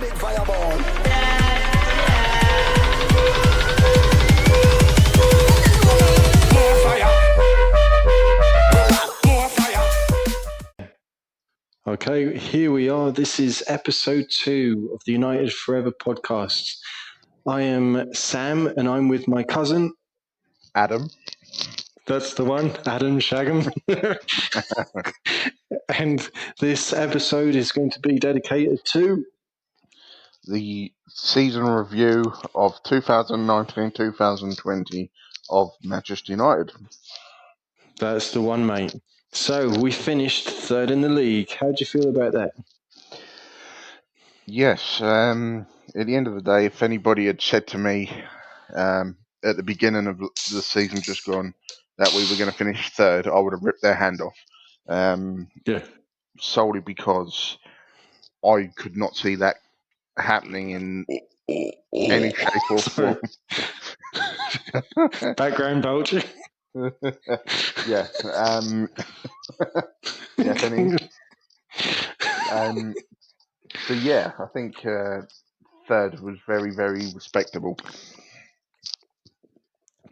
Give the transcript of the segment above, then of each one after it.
big fireball. More fire. More fire. Okay, here we are. This is episode 2 of the United Forever podcast. I am Sam, and I'm with my cousin Adam. That's the one, Adam Shagham. And this episode is going to be dedicated to The season review of 2019-2020 of Manchester United. That's the one, mate. So we finished third in the league. How do you feel about that? Yes, at the end of the day, if anybody had said to me at the beginning of the season just gone that we were going to finish third, I would have ripped their hand off. Yeah. Solely because I could not see that happening in any shape or form. Background Belgium. Yeah. Yeah, Henny. So yeah, I think third was very, very respectable.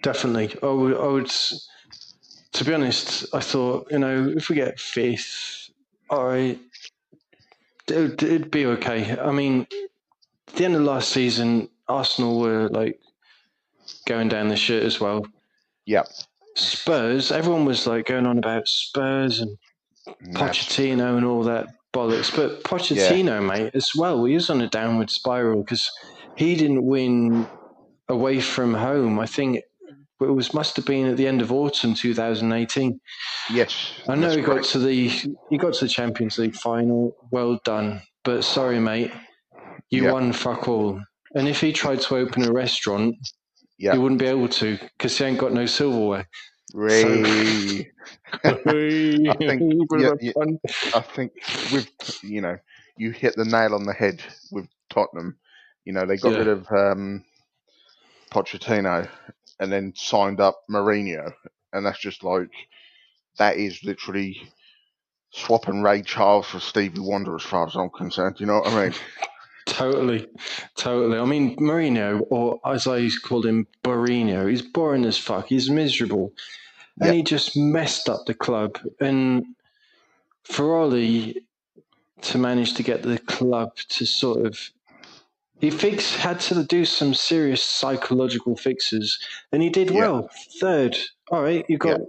Definitely. I would. To be honest, I thought, if we get fifth, all right, it'd be okay. I mean, at the end of last season, Arsenal were like going down the shit as well. Yeah. Spurs, everyone was like going on about Spurs and Pochettino and all that bollocks. But Pochettino, mate, as well, he was on a downward spiral because he didn't win away from home. I think it must have been at the end of autumn 2018. Yes. I know he got to the Champions League final. Well done, but sorry, mate, you won fuck all. And if he tried to open a restaurant, he wouldn't be able to because he ain't got no silverware. I think with you hit the nail on the head with Tottenham. They got rid of Pochettino and then signed up Mourinho, and that's just like that is literally swapping Ray Charles for Stevie Wonder as far as I'm concerned. You know what I mean? Totally. I mean, Mourinho, or as I used to call him, Mourinho, he's boring as fuck. He's miserable. And he just messed up the club. And for Ollie to manage to get the club to sort of... He had to do some serious psychological fixes. And he did well. Third. All right, you've got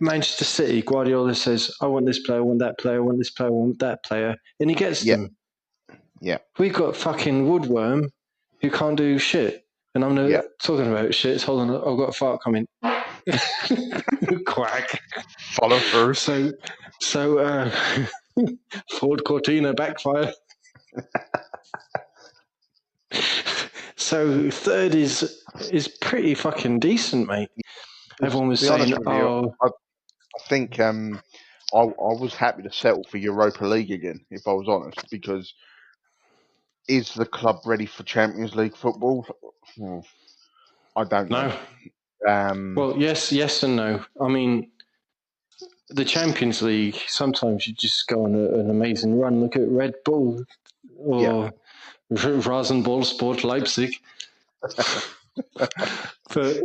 Manchester City. Guardiola says, I want this player, I want that player, I want this player, I want that player. And he gets them. Yeah. We've got fucking Woodworm who can't do shit. And I'm not talking about shit. Hold on, I've got a fart coming. Quack. Follow through. So Ford Cortina backfire. So third is pretty fucking decent, mate. Everyone was saying, I think I was happy to settle for Europa League again, if I was honest, because is the club ready for Champions League football? I don't know. Well, yes and no. I mean, the Champions League, sometimes you just go on an amazing run. Look at Red Bull or Rasenball Sport Leipzig. But,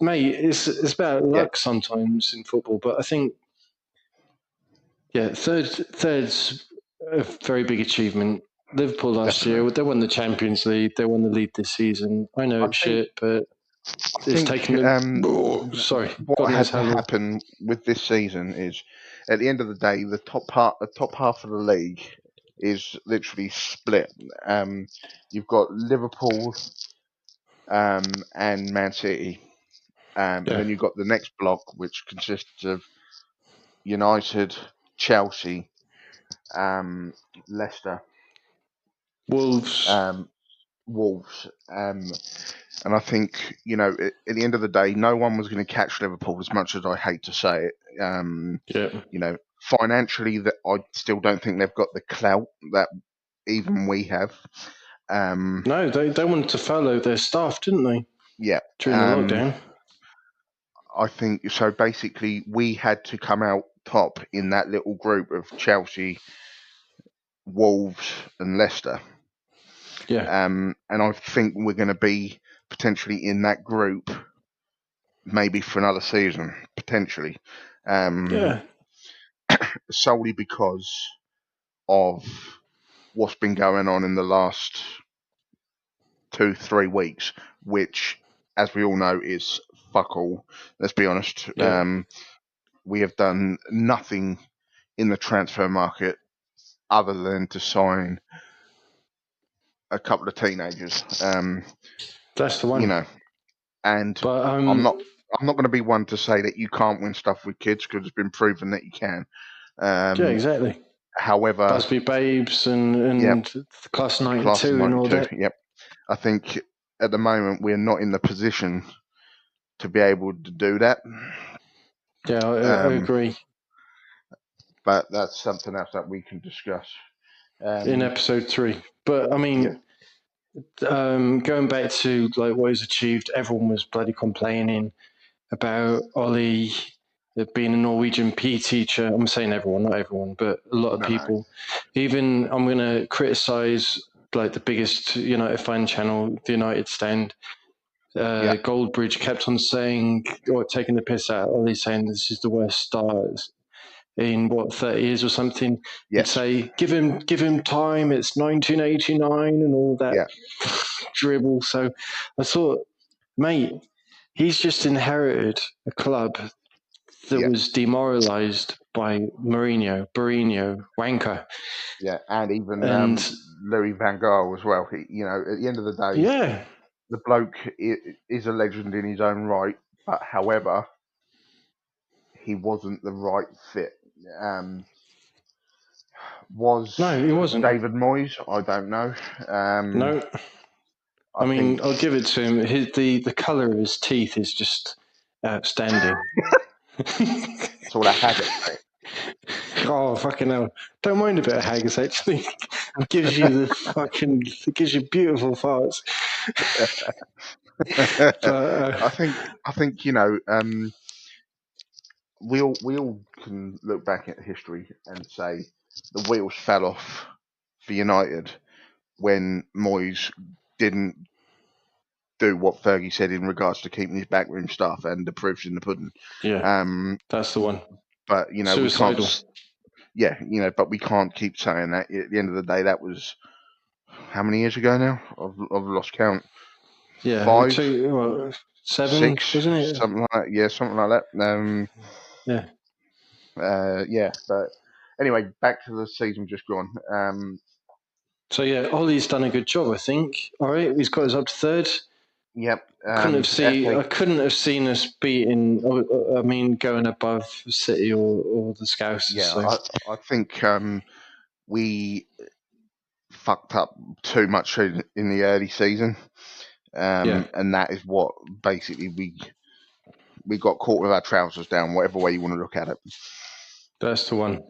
mate, it's about luck sometimes in football. But I think, third's a very big achievement. Liverpool last year, they won the Champions League. They won the league this season. I know it's shit, but it's taken them... what has to happen with this season is, at the end of the day, the top half of the league is literally split. You've got Liverpool and Man City, and then you've got the next block, which consists of United, Chelsea, Leicester, Wolves. And I think, at the end of the day, no one was going to catch Liverpool, as much as I hate to say it. Financially, that I still don't think they've got the clout that even we have. No, they wanted to follow their staff, didn't they? Yeah. During the lockdown. I think so. Basically, we had to come out top in that little group of Chelsea, Wolves, and Leicester. Yeah. And I think we're going to be potentially in that group maybe for another season, potentially. Yeah. Solely because of what's been going on in the last 2-3 weeks, which, as we all know, is fuck all. Let's be honest. Yeah. We have done nothing in the transfer market other than to sign a couple of teenagers. That's the You one. know, and But I'm not. I'm not going to be one to say that you can't win stuff with kids because it's been proven that you can. yeah, exactly. However, Busby Babes yeah, and Class class of 92 and all '92. that. Yep, I think at the moment we're not in the position to be able to do that. Yeah, I Um, agree. but that's something else that we can discuss. In episode 3. But I Yeah, mean, going back to like what he's achieved, everyone was bloody complaining about Ollie being a Norwegian PE teacher. I'm saying everyone, not everyone, but a lot of no, people. Even I'm going to criticize like the biggest United fan channel, the United Stand. yeah, Goldbridge kept on saying or taking the piss out of Ollie, saying this is the worst start in 30 years or something. He'd yes, say, give him time. It's 1989 and all that yeah, dribble. So I thought, mate, he's just inherited a club that yeah, was demoralised by Mourinho, Wanker, yeah, and even and Louis Van Gaal as well. He, at the end of the day, yeah, the bloke is a legend in his own right. But however, he wasn't the right fit. Um, was no, he wasn't. David Moyes? I don't know. No, I I mean, think I'll give it to him. The colour of his teeth is just outstanding. that's all I had to say. Oh fucking hell! Don't mind a bit of haggis. Actually, it gives you beautiful farts. But I think we all can look back at history and say the wheels fell off for United when Moyes didn't do what Fergie said in regards to keeping his backroom staff, and the proof's in the pudding. yeah, Um, that's the one. but we can't. Suicidal. Yeah, but we can't keep saying that. At the end of the day, that was how many years ago now? I've lost count. Yeah, 5, 7, 6, wasn't it? something like that. Yeah, something like that. Yeah. Yeah, but anyway, back to the season just gone. So yeah, Ollie's done a good job, I think. All right, he's got us up to third. Yep. I FA. couldn't have seen us beating. I mean, going above City or the Scousers. Yeah, So I think we fucked up too much in the early season, yeah, and that is what basically we got caught with our trousers down, whatever way you want to look at it. that's the one.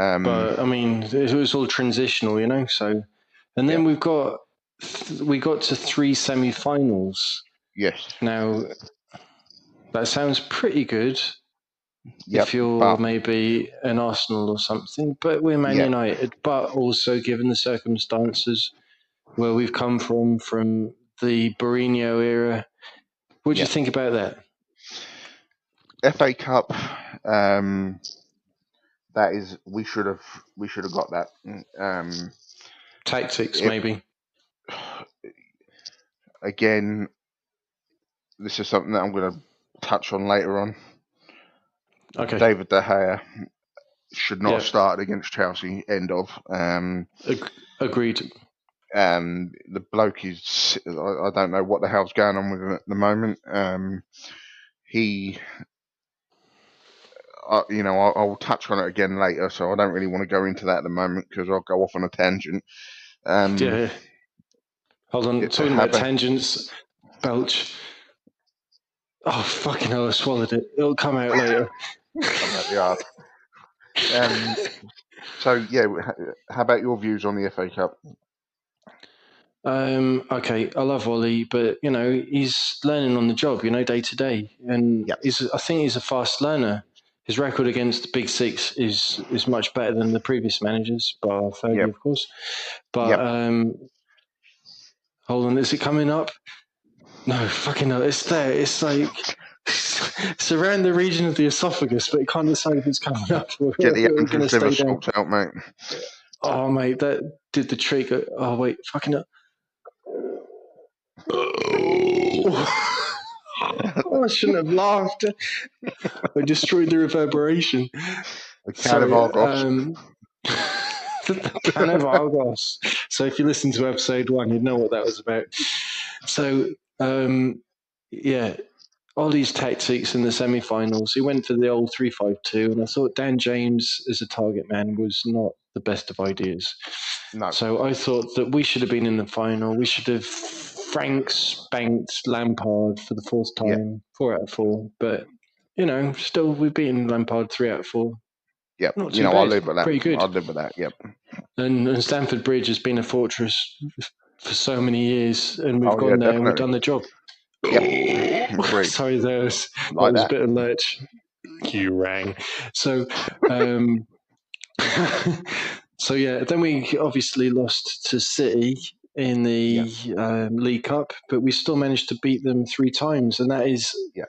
Um, But I mean, it was all transitional, So, and yeah. then we got to 3 semi-finals. Yes. Now that sounds pretty good Yep. if you're But maybe an Arsenal or something, but we're Man yeah, United. But also, given the circumstances where we've come from the Mourinho era, what do you yeah. think about that? FA Cup. That is, we should have got that. Tactics, It maybe. again. This is something that I'm going to touch on later on. Okay. David De Gea should not have Yeah. started against Chelsea. End of. Agreed. The bloke is. I don't know what the hell's going on with him at the moment. He. I'll touch on it again later, so I don't really want to go into that at the moment because I'll go off on a tangent. Yeah. Hold on. Talking about Habe, tangents, belch. Oh, fucking hell, I swallowed it. It'll come out later. come out the arse. So yeah, how about your views on the FA Cup? Okay, I love Ollie, but he's learning on the job, day to day, and Yep. I think he's a fast learner. His record against the Big Six is much better than the previous managers, bar Fergie, Yep. of course. But Yep. Hold on, is it coming up? No, fucking no, it's there. It's like it's around the region of the esophagus, but it can't decide if it's coming up or Get the going to Andrew's liver stay down. salts out, mate. Oh, mate, that did the trick. Oh, wait, fucking up. Oh, I shouldn't have laughed. I destroyed the reverberation. A can of Sorry. Argos. The can of Argos. So if you listen to episode 1, you'd know what that was about. So, yeah, Ollie's tactics in the semi-finals, he went for the old 3-5-2, and I thought Dan James as a target man was not the best of ideas. No. So I thought that we should have been in the final. We should have Frank spanked Lampard for the fourth time, 4 out of 4. But, still, we've beaten Lampard 3 out of 4. Yep. Not You too know, I bad. live with that. Pretty good. I live with that. Yep. And Stamford Bridge has been a fortress for so many years, and we've Oh, gone yeah, there and we've definitely. done the job. Yep. Agreed. Sorry, that was Like a that. bit of lurch. You rang. So, so yeah, then we obviously lost to City in the League Cup, but we still managed to beat them 3 times, and that is Yeah.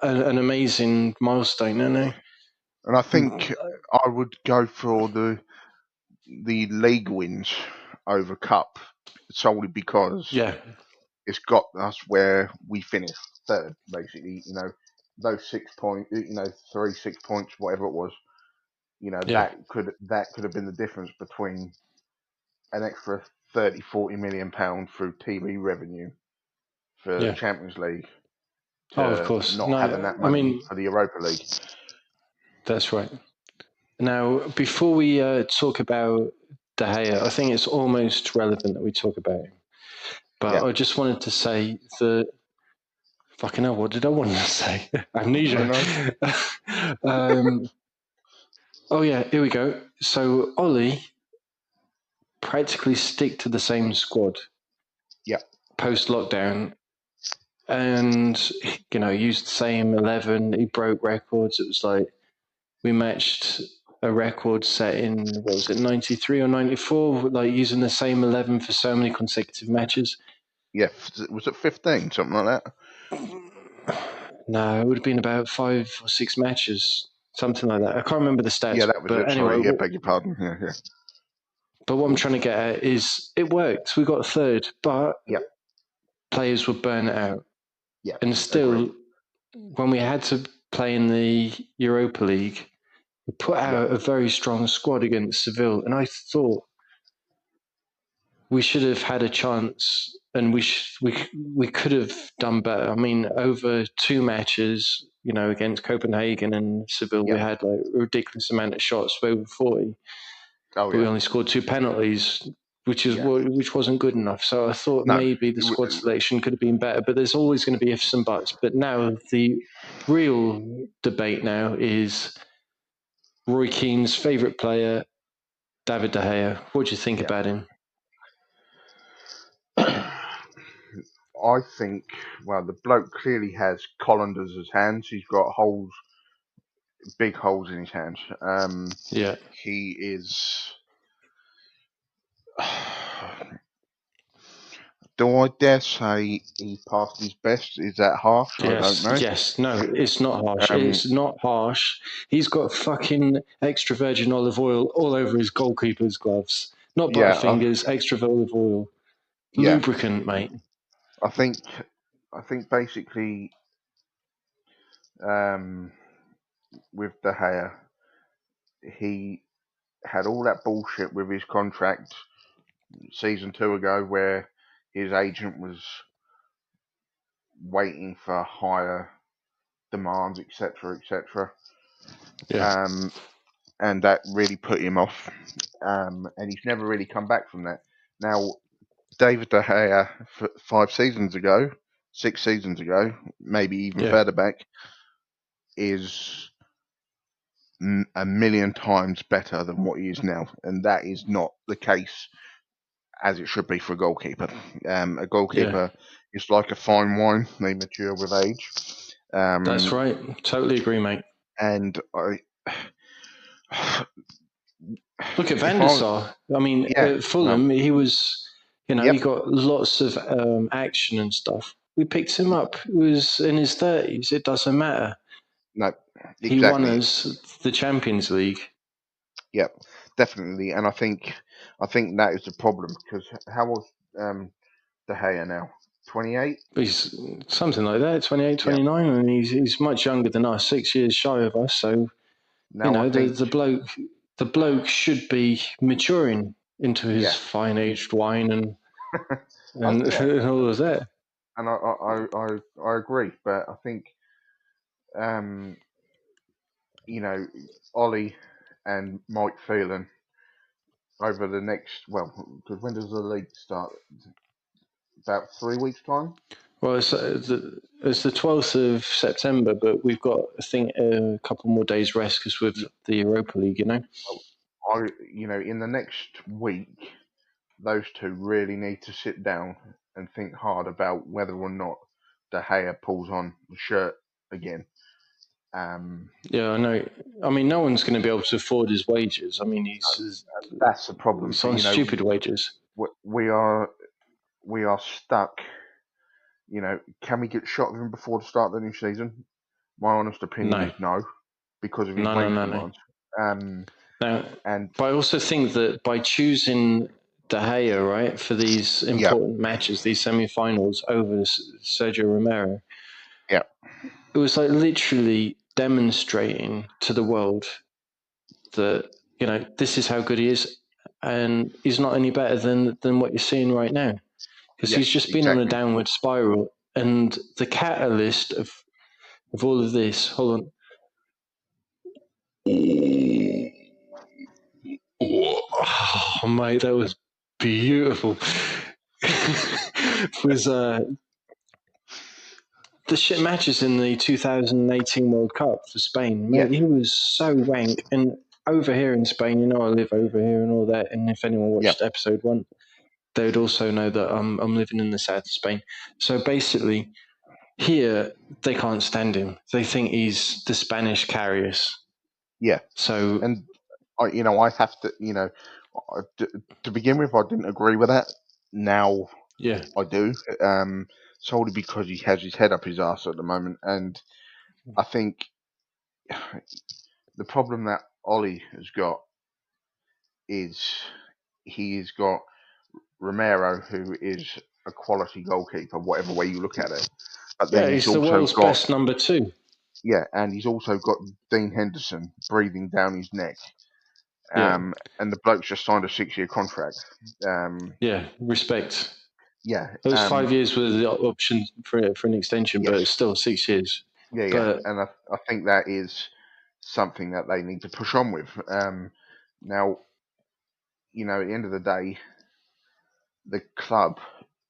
an amazing milestone, isn't it? And I think I would go for the league wins over cup solely because Yeah, it's got us where we finished third, basically. Those 6 points, 3, 6 points, whatever it was. yeah, That could have been the difference between an extra 30-40 million pound through TV revenue for yeah. Champions League Oh, of to course. not having No, that I money mean, for the Europa League. that's right. Now, before we talk about De Gea, I think it's almost relevant that we talk about him. But Yeah. I just wanted to say that, fucking hell, what did I want to say? I Amnesia. know. Oh, yeah, here we go. So, Ollie practically stick to the same squad Yeah. post lockdown, and used the same 11. He broke records. It was like we matched a record set in, what was it, 93 or 94, like using the same 11 for so many consecutive matches. Yeah. Was it 15, something like that? No, it would have been about 5 or 6 matches, something like that. I can't remember the Yeah, stats, that was but it. anyway. Sorry. Yeah, beg your pardon. Yeah, yeah. But what I'm trying to get at is it worked. We got third, but Yep. players were burnt out. Yeah. And still, when we had to play in the Europa League, we put out a very strong squad against Seville. And I thought we should have had a chance, and we could have done better. I mean, over 2 matches, against Copenhagen and Seville, we had like a ridiculous amount of shots, over 40. Oh, But we yeah. only scored 2 penalties, which Yeah. wasn't good enough. So I thought No. maybe the squad selection could have been better. But there's always going to be ifs and buts. But now the real debate now is Roy Keane's favourite player, David De Gea. What do you think about him? I think, well, the bloke clearly has colanders as hands. He's got big holes in his hands. Yeah. He is. Do I dare say he passed his best? Is that harsh? I don't know. Yes. No, it's not harsh. Um, It's not harsh. He's got fucking extra virgin olive oil all over his goalkeeper's gloves. Not Yeah, Butterfingers, extra olive oil. yeah. Lubricant, mate. I think basically, with De Gea, he had all that bullshit with his contract season 2 ago, where his agent was waiting for higher demands, etc., etc. Yeah. And that really put him off. And he's never really come back from that. Now, David De Gea, 6 seasons ago, maybe even further back, is a million times better than what he is now, and that is not the case as it should be for a goalkeeper. A goalkeeper is like a fine wine; they mature with age. That's right. Totally agree, mate. And Look at Van der Sar. I mean, at Fulham, he was You know, Yep. he got lots of action and stuff. We picked him up. He was in his 30s. It doesn't matter. No, He won exactly. us the Champions League. Yep, definitely. And I think that is the problem because how was De Gea now? 28. He's something like that, 28, Yeah. 29, and he's much younger than us, 6 years shy of us. So, you Now I know, think the bloke should be maturing into his yeah, fine aged wine and yeah, and all of that. and I agree, but I think um you know Ollie and Mike Phelan over the next because when does the league start? About 3 weeks time. Well, it's the 12th of September, but we've got, I think, a couple more days rest because with the Europa League, you know. In the next week, those two really need to sit down and think hard about whether or not De Gea pulls on the shirt again. Yeah, I know. I mean, no one's going to be able to afford his wages. I mean, That's the problem. he's on stupid wages. We are stuck. Can we get shot of him before the start of the new season? My honest opinion No, is no, because of his no, no, wage no, no. demands. Um, Now, and but I also think that by choosing De Gea, right, for these yeah, important matches, these semi-finals over Sergio Romero, yeah, it was like literally demonstrating to the world that, you know, this is how good he is, and he's not any better than what you're seeing right now, because he's yes, just been on a exactly. downward spiral, and the catalyst of all of this. Hold on. Oh, mate, that was beautiful. Was the shit matches in the 2018 World Cup for Spain, Yeah, mate. He was so wank. And over here in Spain, you know, I live over here and all that. And if anyone yeah, watched episode 1, they would also know that I'm living in the south of Spain. So basically, here they can't stand him. They think he's the Spanish Carrius. yeah. So And I have to, to begin with, I didn't agree with that. Now yeah, I do, solely because he has his head up his ass at the moment, and I think the problem that Ollie has got is he's got Romero, who is a quality goalkeeper, whatever way you look at it. But then yeah, he's he's the also world's got best number 2. and he's also got Dean Henderson breathing down his neck. Yeah, And the bloke's just signed a 6-year contract. yeah, respect. Yeah, It was 5 years with the option for an extension, but yes, it's still 6 years. yeah, But and I think that is something that they need to push on with. Now, at the end of the day, the club,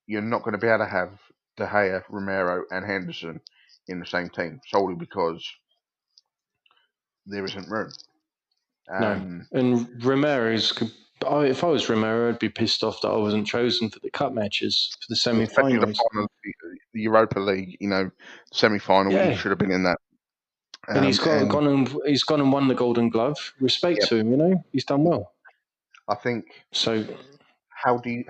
you're not going to be able to have De Gea, Romero, and Henderson in the same team solely because there isn't room. no, and Romero's. If I was Romero, I'd be pissed off that I wasn't chosen for the cup matches for the Especially the semi-finals. final, the Europa League, semi-final, you Yeah, should have been in that. and he's And gone and won the Golden Glove. Respect yeah, to him, you know, he's done well. I think So how do you?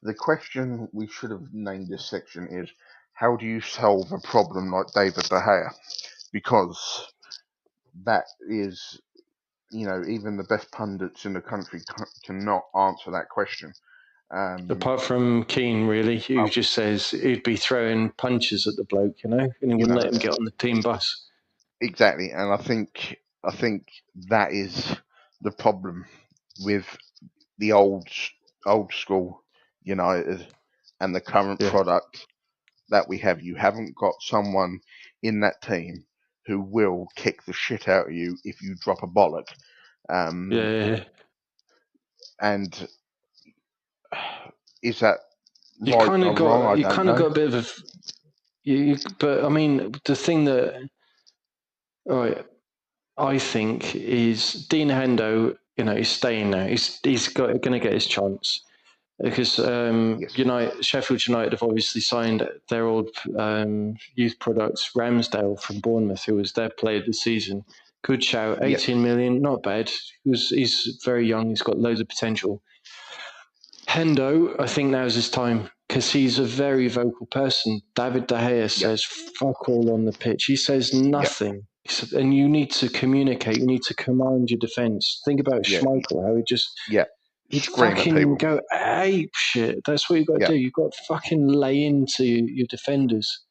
The question we should have named this section is how do you solve a problem like David De Gea? Because that is, even the best pundits in the country cannot answer that question. Um, apart from Keane, really, who uh, just says he'd be throwing punches at the bloke, you know, and he you wouldn't know let him get on the team bus. exactly, and I think that is the problem with the old school United and the current Yeah, product that we have. You haven't got someone in that team who will kick the shit out of you if you drop a bollock. Um, yeah. and is that right or wrong? I You don't kind of know. got a bit of a. But I mean, the thing that, all right, I think is Dean Hendo. You know, he's staying now. He's going to get his chance because Yes. Sheffield United have obviously signed their old youth products Ramsdale from Bournemouth, who was their player of the season. Good shout, Yes. 18 million, not bad. He's very young. He's got loads of potential. Hendo, I think now's his time because he's a very vocal person. David De Gea says fuck all on the pitch. He says Yeah, nothing. And you need to communicate. You need to command your defence. Think about yeah, Schmeichel, how yeah. he'd Scream at fucking people. go ape shit. That's what you've got to Yeah, do. You've got to fucking lay into your defenders.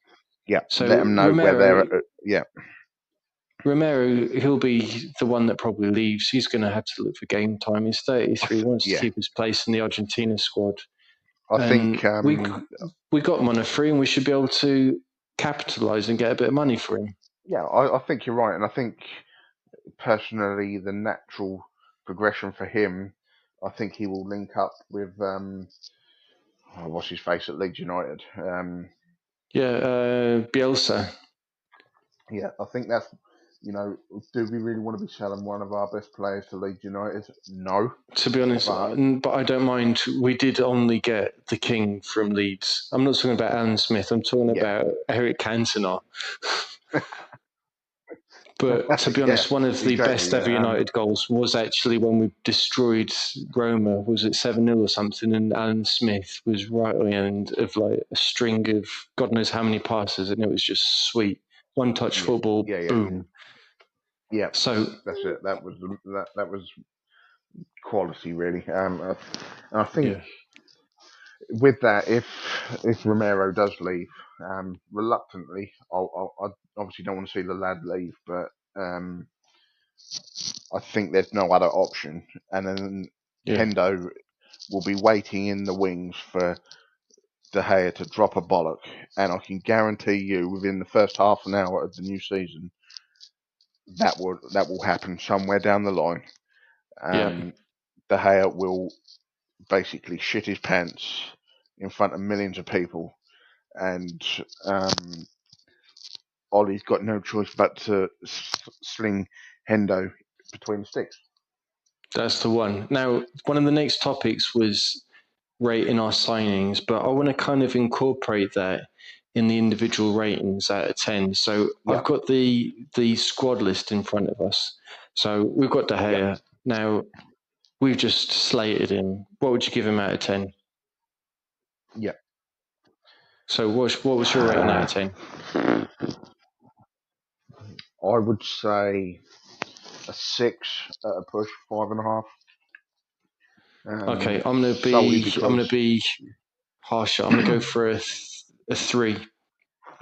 yeah. Let So them know where they're. Yeah, Romero, he'll be the one that probably leaves. He's going to have to look for game time. He's 33. He wants to yeah. keep his place in the Argentina squad. I think. And we got him on a free, and we should be able to capitalise and get a bit of money for him. Yeah, I think you're right, and I think personally the natural progression for him, I think he will link up with what's his face at Leeds United. Bielsa. Yeah, I think that's do we really want to be selling one of our best players to Leeds United? No, To be honest, but I don't mind. We did only get the king from Leeds. I'm not talking about Alan Smith. I'm talking yeah, about Eric Cantona. But to be yeah, honest, one of the best exactly. ever United goals was actually when we destroyed Roma. Was it 7-0 or something? And Alan Smith was right at the end of like a string of God knows how many passes, and it was just sweet. One touch Yeah, football, yeah. boom. Yeah, So that's it. That was quality, really. And I think yeah, with that, if Romero does leave, reluctantly, I obviously don't want to see the lad leave, but I think there's no other option, and then yeah, Hendo will be waiting in the wings for De Gea to drop a bollock, and I can guarantee you, within the first half an hour of the new season, that will happen somewhere down the line. yeah. De Gea will basically shit his pants in front of millions of people, and Ollie's got no choice but to sling Hendo between the sticks. That's the one. Now, one of the next topics was rating our signings, but I want to kind of incorporate that in the individual ratings out of 10. So Yeah, I've got the squad list in front of us. So we've got De yeah, Gea. Now we've just slated him. What would you give him out of 10? yeah. So what was your rating out of 10? I would say a 6 at a push, 5.5. Okay, Solely I'm gonna because, be harsher. I'm gonna go for a 3.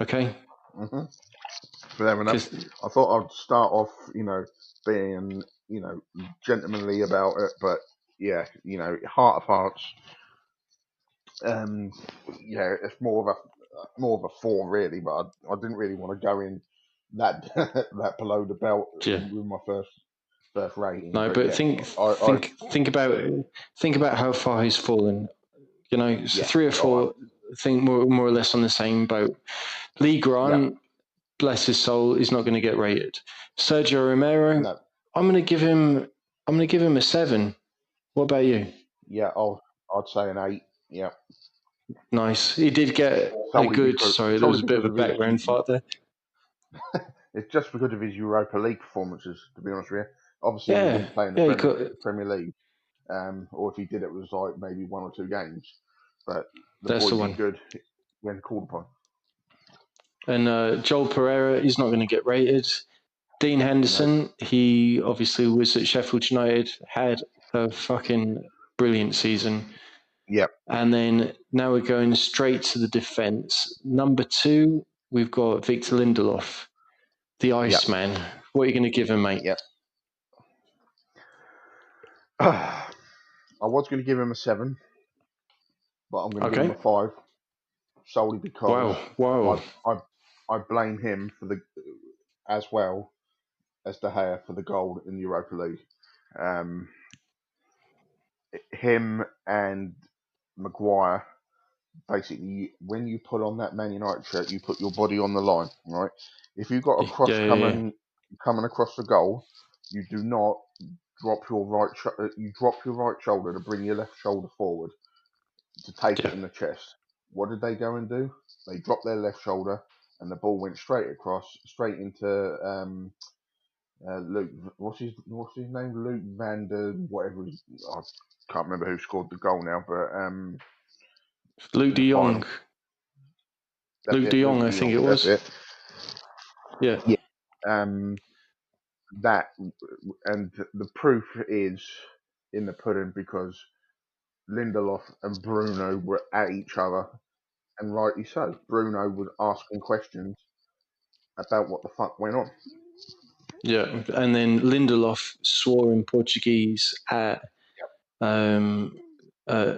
Okay, mhm, fair enough. because I thought I'd start off, being, gentlemanly about it, but yeah, heart of hearts, it's more of a 4 really, but I didn't really want to go in that that below the belt yeah. with my first rating, No, but but yeah, I think about how far he's fallen. So yeah, 3 or 4, I think more or less on the same boat. Lee yeah, Grant, bless his soul, is not going to get rated. Sergio Romero, no, I'm going to give him. I'm going to give him a 7. What about you? yeah, I'd say an 8, yeah, Nice. He did get a solely good. because Sorry, there was solely a bit of because a of his background fart there. it's just because of his Europa League performances, to be honest with you. Obviously, he Yeah, didn't play in the yeah, he got. Premier League, or if he did, it was like maybe 1 or 2 games. But the That's boy the did one. good when called upon. And Joel Pereira, he's not going to get rated. Dean No, Henderson, he obviously was at Sheffield United, had a fucking brilliant season. yep, And then now we're going straight to the defence. Number 2, we've got Victor Lindelof, the yep, Iceman. What are you going to give him, mate? yep. I was going to give him a 7, but I'm going to give him Okay. a 5 solely because Wow. Wow. I I I blame him for the as well as De Gea for the goal in the Europa League. Um, him and Maguire, basically, when you put on that Man United shirt, you put your body on the line, right? If you've got a Yeah, cross yeah, yeah. coming across the goal, you do not drop your you drop your right shoulder to bring your left shoulder forward to take it Yeah. in the chest. What did they go and do? They dropped their left shoulder, and the ball went straight across, straight into Luke, what's his name? Luke Vander, whatever. I can't remember who scored the goal now, but Luke in the De final, Jong. that's Luke it. De Luke Jong, I De think Jong. it That's was. it. Yeah. Yeah. That and the proof is in the pudding because Lindelof and Bruno were at each other, and rightly so. Bruno was asking questions about what the fuck went on. Yeah. And then Lindelof swore in Portuguese at um, uh,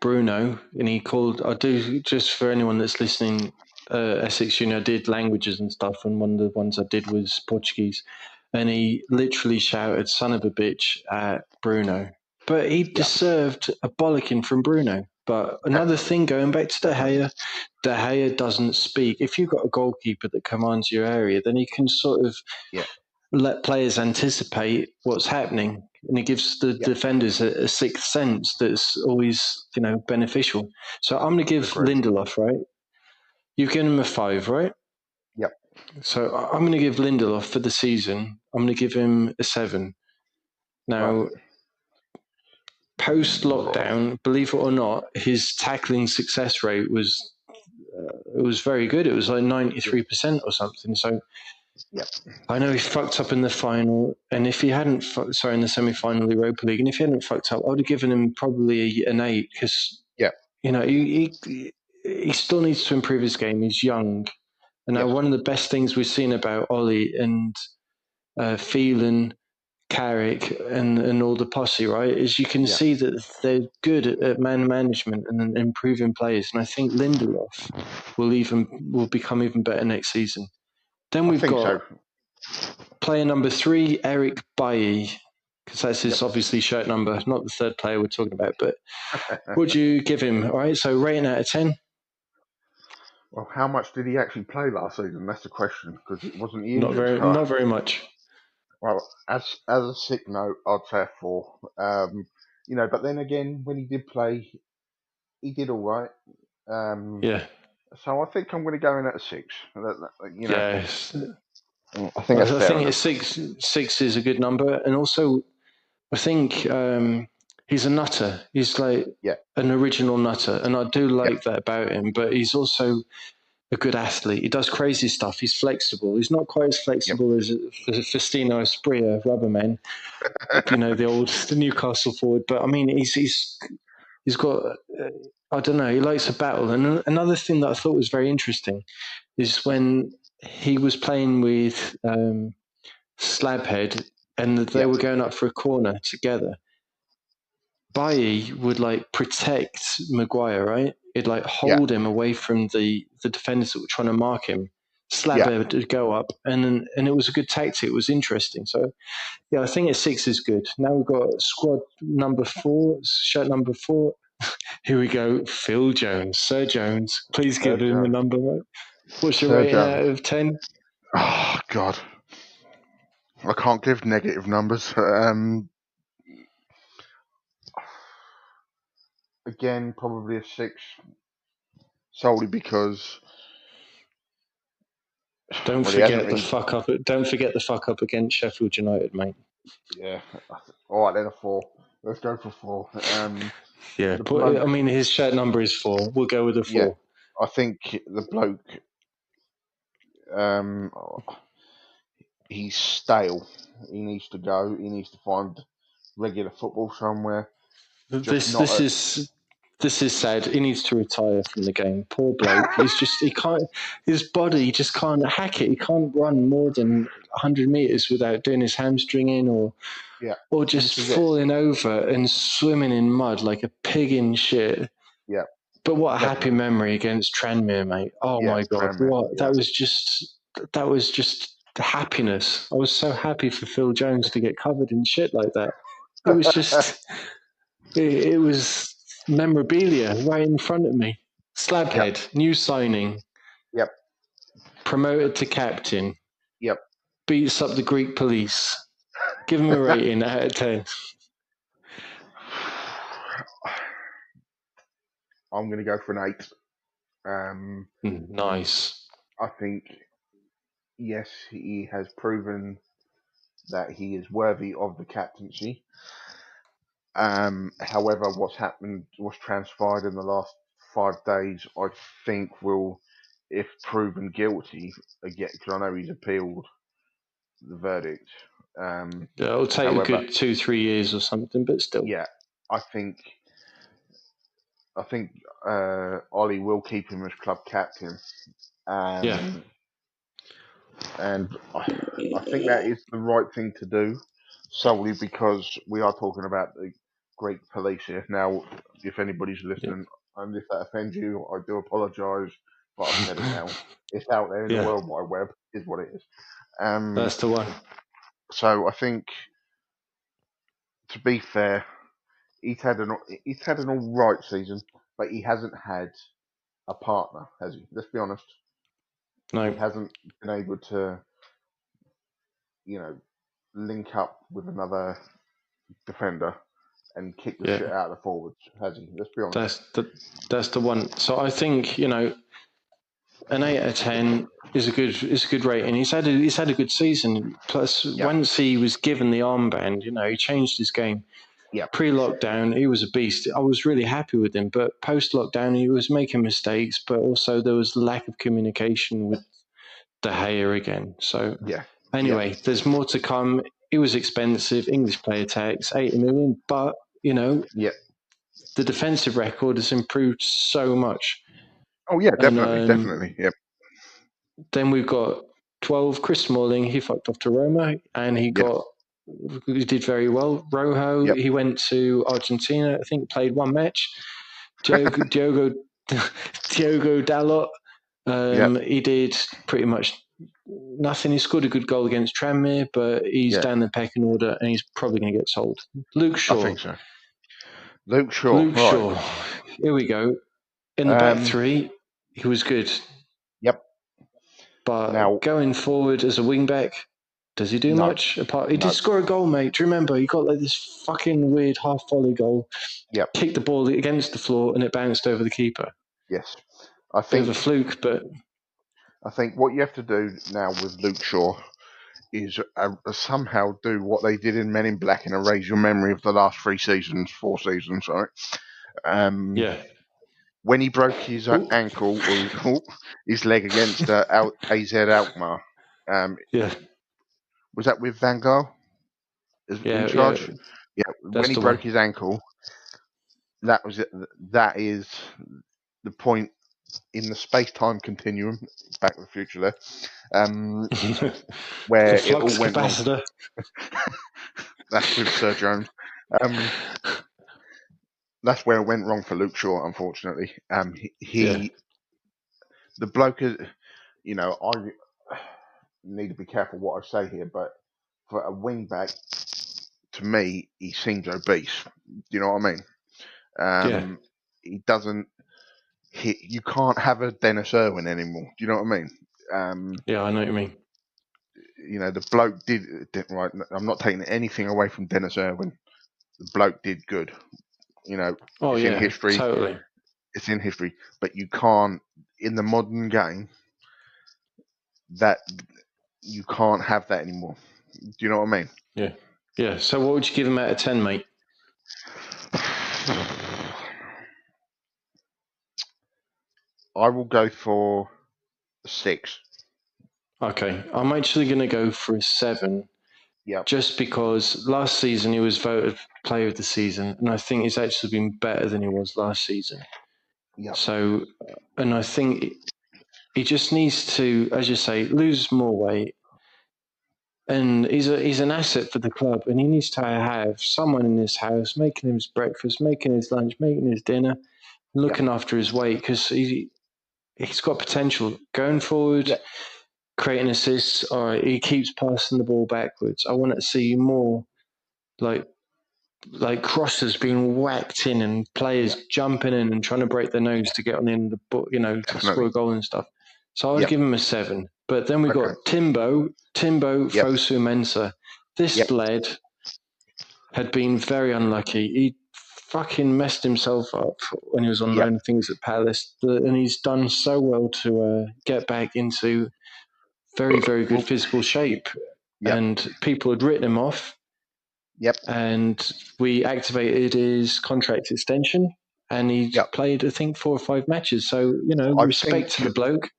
Bruno, and he called. I do, just for anyone that's listening. Essex Junior, I did languages and stuff, and one of the ones I did was Portuguese, and he literally shouted "son of a bitch" at Bruno. But he Yeah. deserved a bollocking from Bruno. But another thing, going back to De Gea doesn't speak. If you've got a goalkeeper that commands your area, then he can sort of Yeah. let players anticipate what's happening, and it gives the Yeah. defenders a sixth sense that's always beneficial. So I'm going to give Agreed. Lindelof, right? You've given him a 5, right? Yep. So I'm going to give Lindelof for the season. I'm going to give him a 7. Right. Now, post Right. lockdown, believe it or not, his tackling success rate was it was very good. It was like 93% or something. So Yep. I know he fucked up in the final, and if he hadn't, in the semi-final of the Europa League, and if he hadn't fucked up, I would have given him probably an 8 because Yep. he still needs to improve his game. He's young, and now Yes. one of the best things we've seen about Ollie and Phelan, Carrick, and all the posse, right, is you can Yeah. see that they're good at man management and improving players, and I think Lindelof will become even better next season. Then I we've think so. got player number 3, Eric Bailly, because that's his Yep. obviously shirt number, not the third player we're talking about. But what do you give him? All right, so rating out of 10? Well, how much did he actually play last season? That's the question because it wasn't he Not injured. very, not very much. Well, as a sick note, I'd say a 4. But then again, when he did play, he did all right. Yeah, So I think I'm going to go in at a 6. yes. I think that's I fair think it's enough. six is a good number, and also I think he's a nutter. He's like Yeah. an original nutter, and I do Yep. like that about him. But he's also a good athlete. He does crazy stuff. He's flexible. He's not quite as Yep. flexible as Festino Espria, Rubberman, the Newcastle forward. But I mean, he's got I don't know. He likes a battle. And another thing that I thought was very interesting is when he was playing with Slabhead and they Yep. were going up for a corner together. Bailly would like protect Maguire, right? It'd like Yeah. hold him away from the defenders that were trying to mark him. Yeah. Slabhead would go up, and it was a good tactic. It was interesting. So yeah, I think a 6 is good. Now we've got squad number 4, shirt number 4. Here we go. Phil Jones, Sir Jones. Please give him the Jones. number, mate. What's your Sir rating Jones. out of 10? Oh God, I can't give negative numbers. Again, probably a 6, solely because Don't he hasn't forget the really. fuck up. Don't forget the fuck up against Sheffield United, mate. Yeah. All right, then a 4. Let's go for 4. Yeah, The I bloke. mean, his shirt number is 4. We'll go with a Yeah, 4. I think the bloke. Um, he's stale. He needs to go. He needs to find regular football somewhere. Just This not this at. is this is sad. He needs to retire from the game. Poor bloke. He can't. His body just can't hack it. He can't run more than 100 meters without doing his hamstring in Yeah, or this just is it. falling over and swimming in mud like a pig in shit. Yeah, But what a happy definitely. memory against Tranmere, mate. Oh Yeah, my God. Tranmere. What? Yeah. That was just happiness. I was so happy for Phil Jones to get covered in shit like that. It was just, it was memorabilia right in front of me. Yep. Slabhead, new signing, Yep. promoted to captain, Yep. beats up the Greek police. Give him a rating out of 10. I'm going to go for an 8. Nice. I think yes, he has proven that he is worthy of the captaincy. However, what's transpired in the last 5 days, I think will, if proven guilty, again, because I know he's appealed the verdict. It'll take a However, good 2-3 years or something, but still. yeah, I think Ollie will keep him as club captain. Yeah. And I think that is the right thing to do, solely because we are talking about the Greek police here. Now, if anybody's listening, and if that offends you, I do apologise, but I've said it now. It's out there in the Yeah, World Wide Web, is what it is. that's the one. So I think, to be fair, he's had an all right season, but he hasn't had a partner, has he? Let's be honest. He No, hasn't been able to, link up with another defender and kick the yeah, shit out of the forwards, has he? Let's be honest. that's the one. So I think an 8 out of 10 is a good rating. He's had a good season. Plus, Yeah, once he was given the armband, he changed his game. yeah, Pre-lockdown, he was a beast. I was really happy with him, but post-lockdown, he was making mistakes. But also, there was lack of communication with De Gea again. So yeah, yeah, anyway, there's more to come. It was expensive. English player tax, 80 million, but yeah. the defensive record has improved so much. Oh yeah, And definitely. Yeah, then we've got 12. Chris Smalling, he fucked off to Roma, and he yeah, did very well. Rojo, yep, he went to Argentina. I think played one match. Diogo Dalot, yep, he did pretty much nothing. He scored a good goal against Tranmere, but he's yeah. down the pecking order, and he's probably going to get sold. Luke I Shaw. think so. Luke Shaw, Luke right? Shaw. Here we go. In the back Um, three, he was good. yep. But Now, going forward as a wing back, does he do no, much? He did no. score a goal, mate. Do you remember? He got like this fucking weird half volley goal, Yep. kicked the ball against the floor, and it bounced over the keeper. Yes. I Bit of a think fluke, but what you have to do now with Luke Shaw is somehow do what they did in Men in Black and erase your memory of the last 4 seasons. Sorry. yeah. When he broke his Ooh, ankle or his leg against AZ Alkmaar, yeah, was that with Van Gaal in yeah. charge? Yeah, when That's he the broke one. his ankle, that was it. That is the point in the space-time continuum, Back to the Future there, The where it all flux went wrong. capacitor. That's with Sir Jones. That's where it went wrong for Luke Shaw, unfortunately. Yeah, The bloke, I need to be careful what I say here, but for a wing back, to me, he seems obese. Do you know what I mean? yeah, He doesn't. You can't have a Dennis Irwin anymore. Do you know what I mean? yeah. I know what you mean. The bloke did right. I'm not taking anything away from Dennis Irwin. The bloke did good. Oh It's in yeah, history. totally. It's in history. But you can't, in the modern game, that you can't have that anymore. Do you know what I mean? Yeah, yeah. So what would you give him out of 10, mate? I will go for 6. Okay, I'm actually going to go for a 7. Yep. Just because last season he was voted player of the season, and I think he's actually been better than he was last season. Yep. So, and I think he just needs to, as you say, lose more weight. And he's an asset for the club, and he needs to have someone in his house making him his breakfast, making his lunch, making his dinner, Yep. looking after his weight because he's got potential going forward. Yep. Creating assists, all right, he keeps passing the ball backwards. I want to see more like crosses being whacked in and players Yep. jumping in and trying to break their nose to get on the end of the ball, to score Definitely. a goal and stuff. So I'd Yep. give him a 7. But then we Okay. got Timbo Yep. Fosu Mensah. This Yep. lad had been very unlucky. He fucking messed himself up when he was on Yep. loan things at Palace, and he's done so well to get back into very, very good Well, physical shape. and people had written him off. Yep. And we activated his contract extension, and he Yep. played, I think, 4 or 5 matches. So, I respect to the bloke.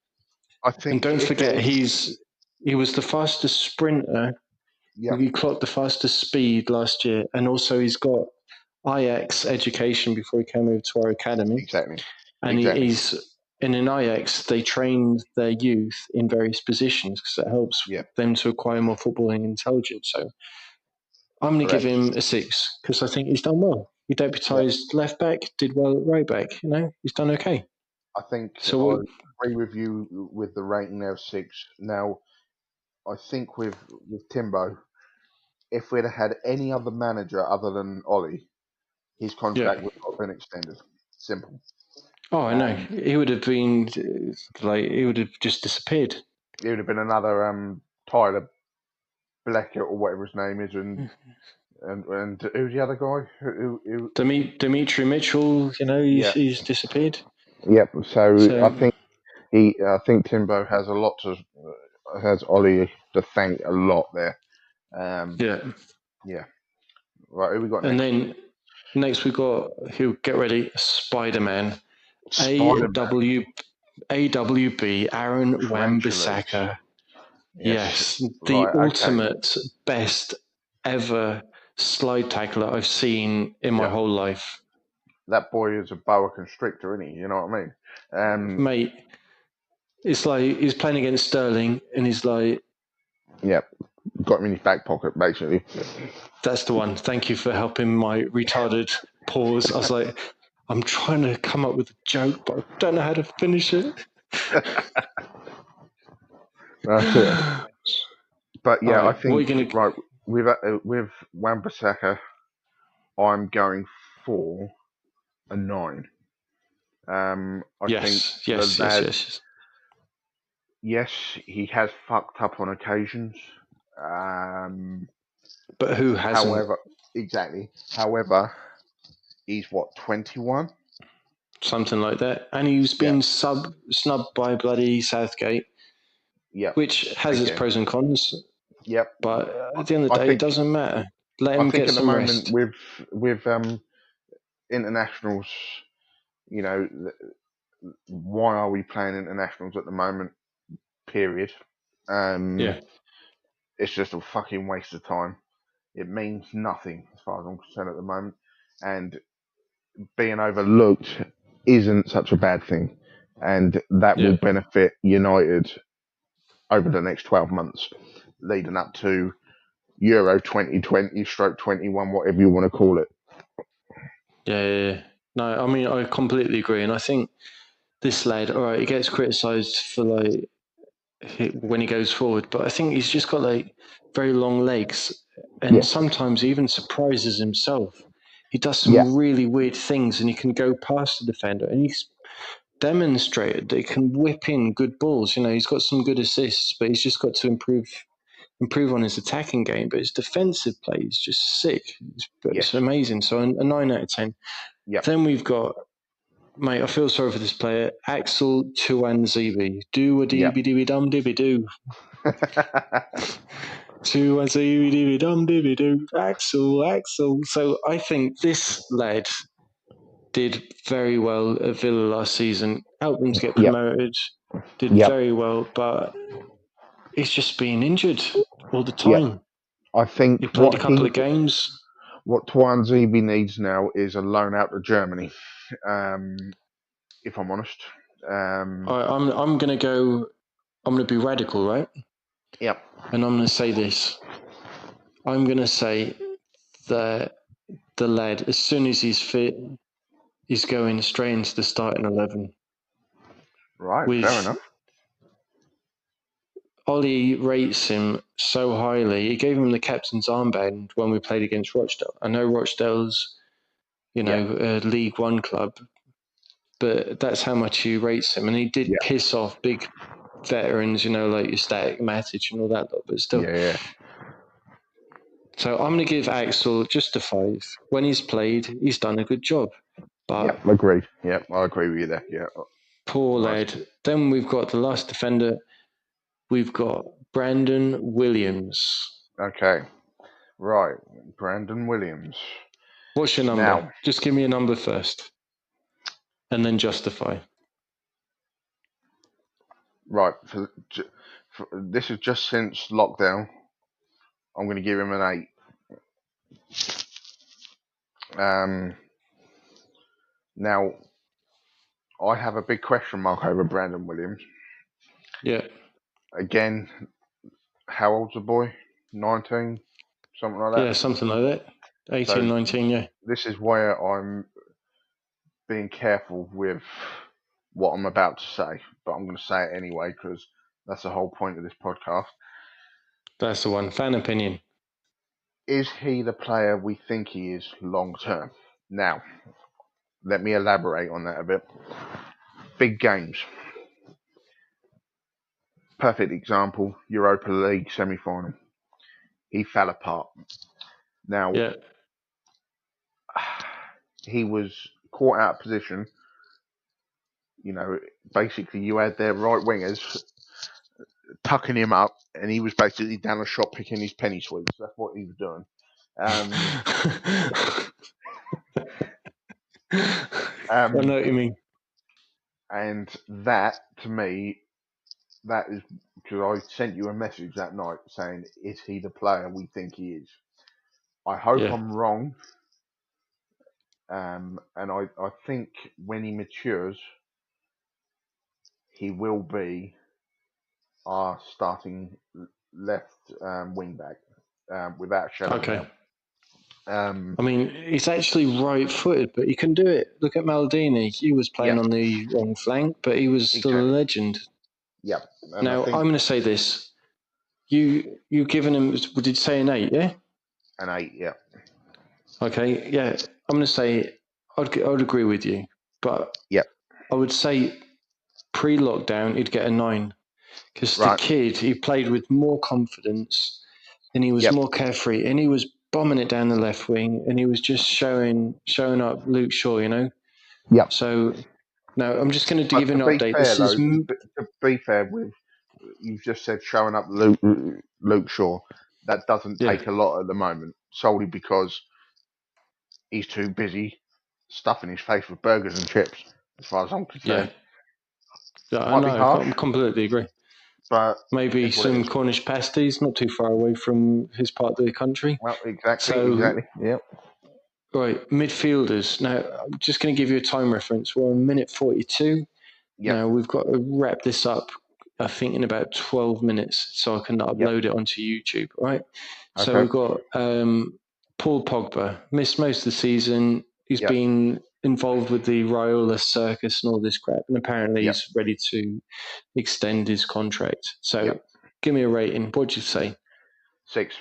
And think don't if forget, it, he was the fastest sprinter. yeah, He clocked the fastest speed last year, and also he's got Ajax education before he came over to our academy. exactly. And he's in an Ajax. They train their youth in various positions because it helps them to acquire more footballing intelligence. So I'm going to give Correct. him a 6 because I think he's done well. He deputised left back, did well at right back. He's done okay. I think So I agree with you with the rating there of 6. Now, I think with Timbo, if we'd have had any other manager other than Ollie, his contract would not have been extended. Simple. Oh, I know. He would have been he would have just disappeared. It would have been another Tyler Blackett or whatever his name is, and who's the other guy? Who Dimitri Mitchell, he's disappeared. Yep. So So I think Timbo has a lot to has Ollie to thank a lot there. Yeah. Right. Who we got and next? then next we got get ready, Spider-Man, Spider-Man. AWB, Aaron Congratulations. Wan-Bissaka. Yes. Yes, the Right. Okay. ultimate best ever slide tackler I've seen in my whole life. That boy is a boa constrictor, isn't he? You know what I mean? Mate, it's like he's playing against Sterling and he's like... Yep. Got him in his back pocket, basically. That's the one. Thank you for helping my retarded pause. I was like, I'm trying to come up with a joke, but I don't know how to finish it. That's it. But yeah, right, I think right with Wan-Bissaka, I'm going for a 9. I think the lad, yes, he has fucked up on occasions. But who hasn't? However, he's what, 21? Something like that. And he's been snubbed by bloody Southgate. Yep. Which has its pros and cons. Yep. But at the end of the day, it doesn't matter. Let him get some rest. With internationals, why are we playing internationals at the moment? Period. It's just a fucking waste of time. It means nothing as far as I'm concerned at the moment. And being overlooked isn't such a bad thing. And that will benefit United over the next 12 months, leading up to Euro 2020, stroke 21, whatever you want to call it. Yeah. No, I mean, I completely agree. And I think this lad, all right, he gets criticised for when he goes forward, but I think he's just got very long legs. And sometimes he even surprises himself. He does some really weird things and he can go past the defender. And he's demonstrated that he can whip in good balls. He's got some good assists, but he's just got to improve on his attacking game. But his defensive play is just sick. It's amazing. So a 9 out of 10. Then we've got, mate, I feel sorry for this player, Axel Tuanzebe. Do a dibby dum dibby do. Tuanzebe dibby dum dibby do. Axel. So I think this lad did very well at Villa last season. Helped them to get promoted. Did very well, but he's just been injured all the time. I think he played a couple of games. What Tuanzebe needs now is a loan out to Germany. If I'm honest. I'm going to go. I'm going to be radical, right? Yep. And I'm going to say this. I'm going to say that the lad, as soon as he's fit, he's going straight into the starting 11. Right, fair enough. Ollie rates him so highly. He gave him the captain's armband when we played against Rochdale. I know Rochdale's, a League One club, but that's how much he rates him. And he did piss off big veterans, like your Static Matic and all that, but still. Yeah. So I'm going to give Axel just a 5. When he's played, he's done a good job. But agreed. Yep, I agree with you there. Yeah. Poor lad. Then we've got the last defender. We've got Brandon Williams. Okay. Right. Brandon Williams. What's your number? Now, Just give me a number first, and then justify. right. For this is just since lockdown. I'm going to give him an 8. Now, I have a big question mark over Brandon Williams. Yeah. Again, how old's the boy? 19? Something like that? Yeah, something like that. 18, So 19, yeah. this is where I'm being careful with what I'm about to say, but I'm going to say it anyway because that's the whole point of this podcast. That's the one. Fan opinion. Is he the player we think he is long term? Now, let me elaborate on that a bit. Big games. Perfect example, Europa League semi-final. He fell apart. Now, Yeah. he was caught out of position. Basically you had their right wingers tucking him up, and he was basically down the shop picking his penny sweets. That's what he was doing. I know what you mean. And that, to me, that is because I sent you a message that night saying, is he the player we think he is? I hope Yeah. I'm wrong. And I think when he matures, he will be our starting left wing back, without a shadow of a Okay. doubt. I mean, he's actually right-footed, but he can do it. Look at Maldini. He was playing Yeah. on the wrong flank, but he was still a Exactly. legend. Yeah. And Now, I think I'm going to say this. You given him, did you say an 8, yeah? an 8, yeah. Okay, yeah. I'm going to say I would agree with you, but Yep. I would say pre-lockdown he'd get a 9 because the Right. kid, he played with more confidence and he was Yep. more carefree and he was bombing it down the left wing and he was just showing up Luke Shaw, Yep. So now I'm just going to But give you to an be update. fair, This is to be fair, you've just said showing up Luke Shaw. That doesn't yeah, take a lot at the moment, solely because he's too busy stuffing his face with burgers and chips, as far as I'm yeah. concerned. I Might be know. I harsh, completely agree. but Maybe it's what it some is. Cornish pasties, not too far away from his part of the country. Well, exactly. So, Yep. right, midfielders. Now, I'm just going to give you a time reference. We're on minute 42. Yep. Now, we've got to wrap this up, I think, in about 12 minutes so I can upload it onto YouTube, right? So Okay. we've got Paul Pogba, missed most of the season. He's Yep. been involved with the Raiola circus and all this crap, and apparently Yep. he's ready to extend his contract. So Yep. give me a rating. What'd you say? 6.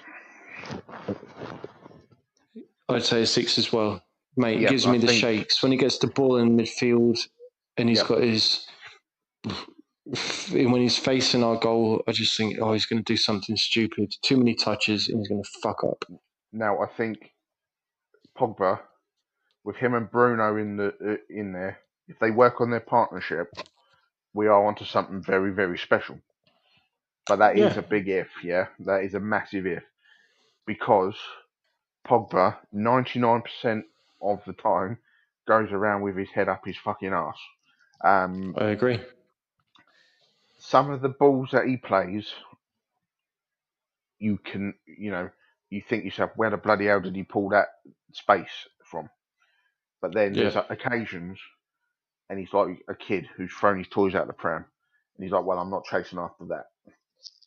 I'd say a 6 as well. Mate, he Yep. gives I me the think. shakes. When he gets the ball in midfield and he's Yep. got his... When he's facing our goal, I just think, oh, he's going to do something stupid. Too many touches and he's going to fuck up. Now I think Pogba, with him and Bruno in there, if they work on their partnership, we are onto something very, very special. But that is Yeah, a big if, yeah. That is a massive if, because Pogba, 99% of the time, goes around with his head up his fucking ass. I agree. Some of the balls that he plays, you think yourself, where the bloody hell did he pull that space from? But then there's Yeah, occasions, and he's like a kid who's thrown his toys out the pram, and he's like, well, I'm not chasing after that.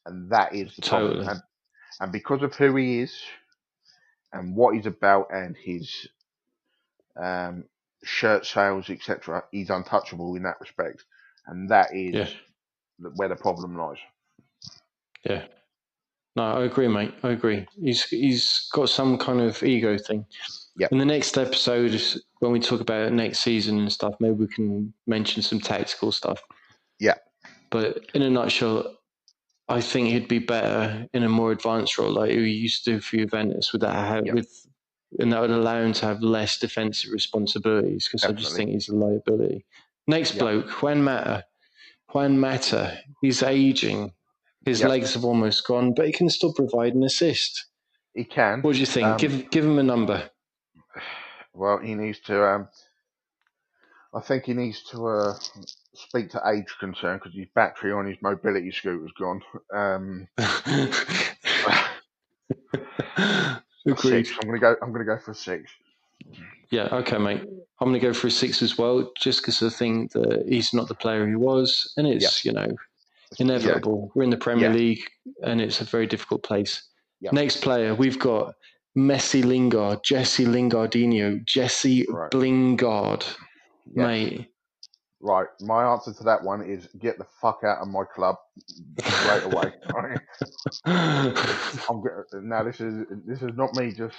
And that is the problem. totally. And because of who he is and what he's about and his shirt sales, etc., he's untouchable in that respect. And that is Yeah, where the problem lies. yeah. No, I agree, mate. I agree. He's got some kind of ego thing. Yep. In the next episode, when we talk about next season and stuff, maybe we can mention some tactical stuff. Yeah. But in a nutshell, I think he'd be better in a more advanced role, like he used to do for Juventus, and that would allow him to have less defensive responsibilities. Because I just Definitely. think he's a liability. Next Yep. bloke, Juan Mata. He's aging. His Yep. legs have almost gone, but he can still provide an assist. He can. What do you think? Give him a number. Well, he needs to. I think he needs to speak to age concern because his battery on his mobility scooter's gone. Agreed. 6. I'm gonna go for a 6. Yeah, okay, mate. I'm going to go for a 6 as well, just because I think that he's not the player he was, and it's, Yeah. inevitable. We're in the Premier League, and it's a very difficult place. Yeah. Next player, we've got Messi Lingard, Jesse Lingardinho, Jesse Right. Blingard, Yes. mate. Right. My answer to that one is get the fuck out of my club straight away. Now this is not me just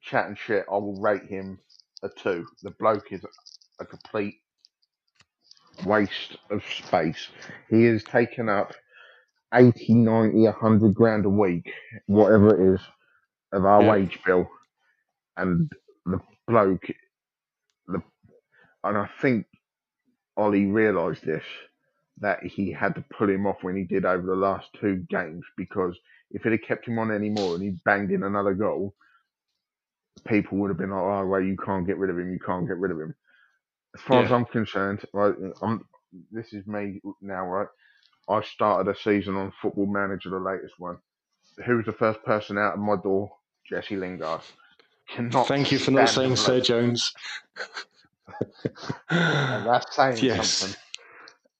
chatting shit. I will rate him a 2. The bloke is a complete waste of space. He has taken up 80, 90, 100 grand a week, whatever it is, of our Yeah. wage bill. And the bloke, and I think Ollie realised this, that he had to pull him off when he did over the last 2 games, because if it had kept him on anymore and he banged in another goal, people would have been like, oh, well, you can't get rid of him, you can't get rid of him. As far as I'm concerned, right, this is me now, right? I started a season on Football Manager, the latest one. Who was the first person out of my door? Jesse Lingard. Cannot Thank you for not stand the saying Sir bloke. Jones. And that's saying Yes.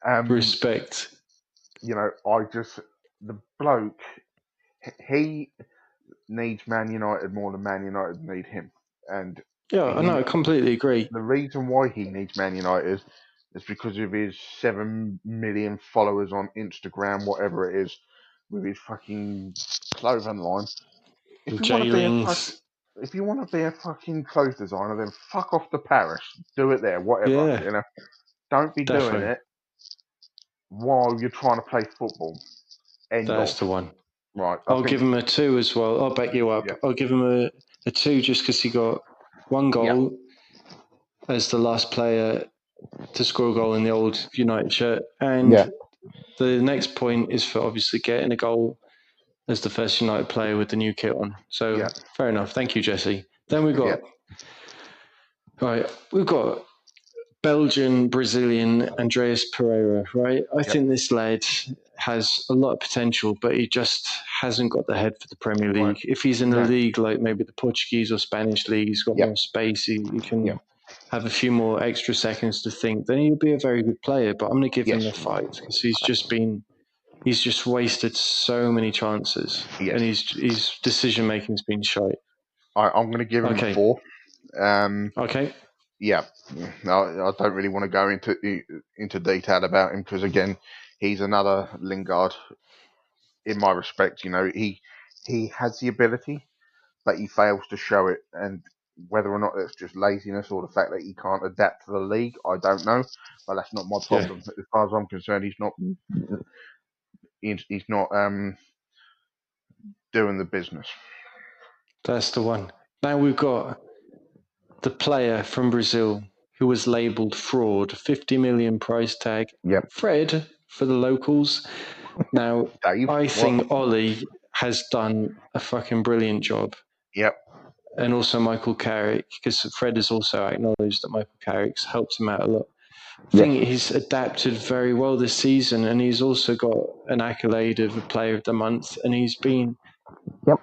something. Respect. The bloke, he needs Man United more than Man United need him. And Yeah, I completely agree. the reason why he needs Man United is because of his 7 million followers on Instagram, whatever it is, with his fucking clothing line. If you want to be a fucking clothes designer, then fuck off to Paris. Do it there, whatever. Yeah, Don't be definitely. doing it while you're trying to play football. That's the one. Right. I'll give him a 2 as well. I'll back you up. Yeah. I'll give him a 2 just because he got 1 goal as the last player to score a goal in the old United shirt. And the next point is for obviously getting a goal as the first United player with the new kit on. So fair enough. Thank you, Jesse. Then we've got Belgian, Brazilian Andreas Pereira, right? I think this lad has a lot of potential, but he just hasn't got the head for the Premier League. Right. If he's in a league like maybe the Portuguese or Spanish league, he's got more space, he can have a few more extra seconds to think, then he'll be a very good player. But I'm going to give him a 5 because he's just wasted so many chances, and his decision making has been shite. I'm going to give him a 4. Okay. Yeah, I don't really want to go into detail about him because again, he's another Lingard. In my respect, he has the ability, but he fails to show it. And whether or not it's just laziness or the fact that he can't adapt to the league, I don't know. But that's not my problem. As far as I'm concerned, he's not doing the business. That's the one. Now we've got the player from Brazil who was labelled fraud, 50 million price tag. Fred for the locals. Now, Dave, I think Ollie has done a fucking brilliant job. And also Michael Carrick, because Fred has also acknowledged that Michael Carrick's helped him out a lot. I think he's adapted very well this season, and he's also got an accolade of a player of the month, and he's been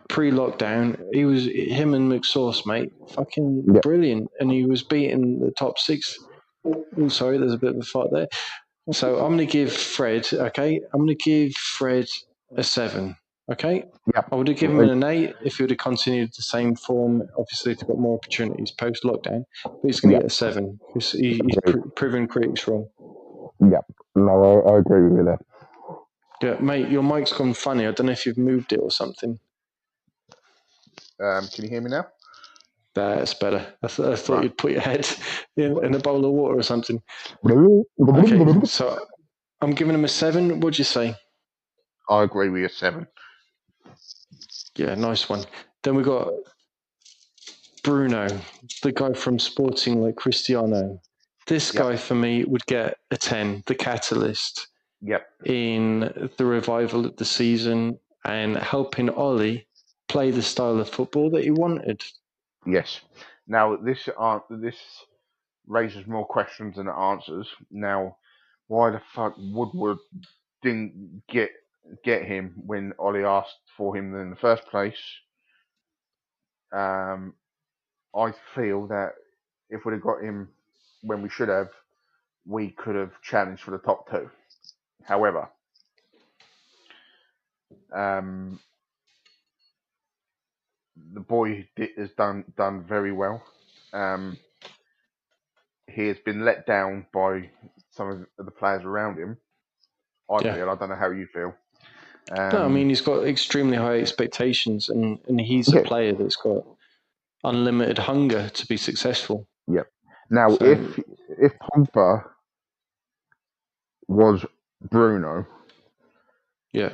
pre-lockdown. Him and McSauce, mate, fucking brilliant, and he was beating the top 6. Oh, sorry, there's a bit of a fight there. So I'm going to give Fred, a 7, okay? I would have given him an 8 if he would have continued the same form, obviously to got more opportunities post-lockdown, but he's going to get a 7 because he's proven critics wrong. No, I agree with that. Yeah, mate, your mic's gone funny. I don't know if you've moved it or something. Can you hear me now? That's better. I thought you'd put your head in a bowl of water or something. Okay, so I'm giving him a 7. What'd you say? I agree with you, 7. Yeah, nice one. Then we got Bruno, the guy from Sporting like Cristiano. This guy for me would get a 10, the catalyst. Yep. in the revival of the season and helping Ollie play the style of football that he wanted. Yes. Now this raises more questions than it answers. Now, why the fuck Woodward didn't get him when Ollie asked for him in the first place? I feel that if we'd have got him when we should have, we could have challenged for the top two. However, the boy has done very well. He has been let down by some of the players around him. I feel. I don't know how you feel. No, I mean, he's got extremely high expectations, and he's a Yeah. player that's got unlimited hunger to be successful. Yep. Now, So, if Pogba was Bruno yeah,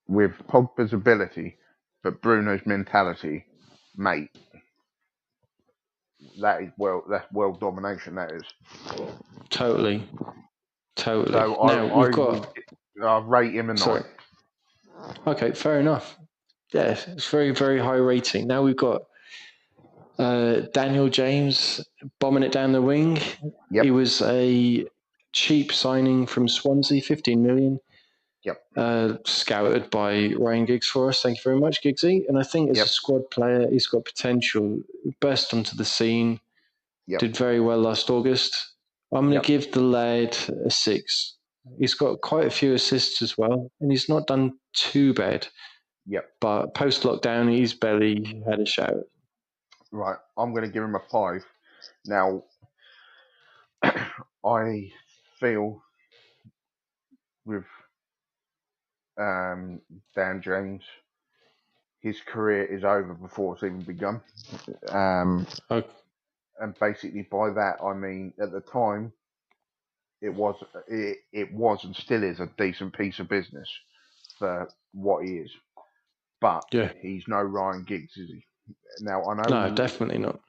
with Pogba's ability but Bruno's mentality, mate, that's world domination. That is. totally. So Now, we've I rate him a 9. sorry. Okay, fair enough. Yeah, it's very, very high rating. Now we've got Daniel James bombing it down the wing. Yep. He was a cheap signing from Swansea, 15 million. Yep. Scouted by Ryan Giggs for us. Thank you very much, Giggsy. And I think as a squad player, he's got potential. Burst onto the scene. Yep. Did very well last August. I'm going to give the lad a 6. He's got quite a few assists as well, and he's not done too bad. Yep. But post lockdown, he's barely had a shout. Right. I'm going to give him a 5. Now, I feel with Dan James, his career is over before it's even begun. Okay. And basically by that I mean at the time it was and still is a decent piece of business for what he is. But he's no Ryan Giggs, is he? Now I know. No, definitely not.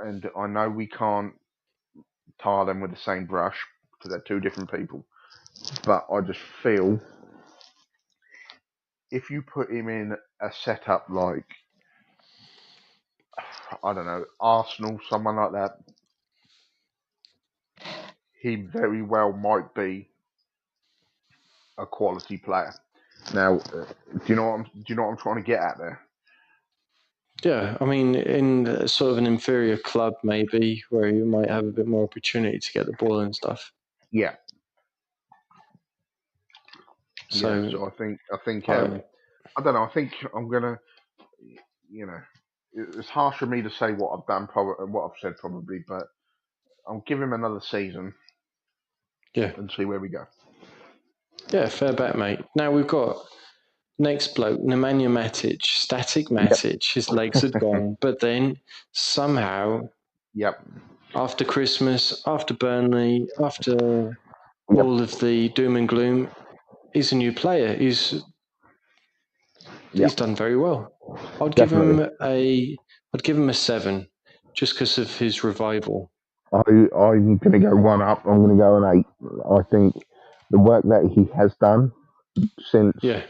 And I know we can't tar them with the same brush because they're two different people. But I just feel if you put him in a setup like, I don't know, Arsenal, someone like that, he very well might be a quality player. Now, do you know what I'm trying to get at there? Yeah, I mean, in sort of an inferior club, maybe where you might have a bit more opportunity to get the ball and stuff. Yeah. So, so I think I don't know. I think I'm gonna, it's harsh for me to say what I've done, what I've said probably, but I'll give him another season. Yeah. And see where we go. Yeah, fair bet, mate. Now we've got next bloke, Nemanja Matic, static Matic. His legs had gone, but then somehow, after Christmas, after Burnley, after all of the doom and gloom, he's a new player. He's done very well. I'd give him a 7, just because of his revival. I'm going to go 1 up. I'm going to go an 8. I think the work that he has done since his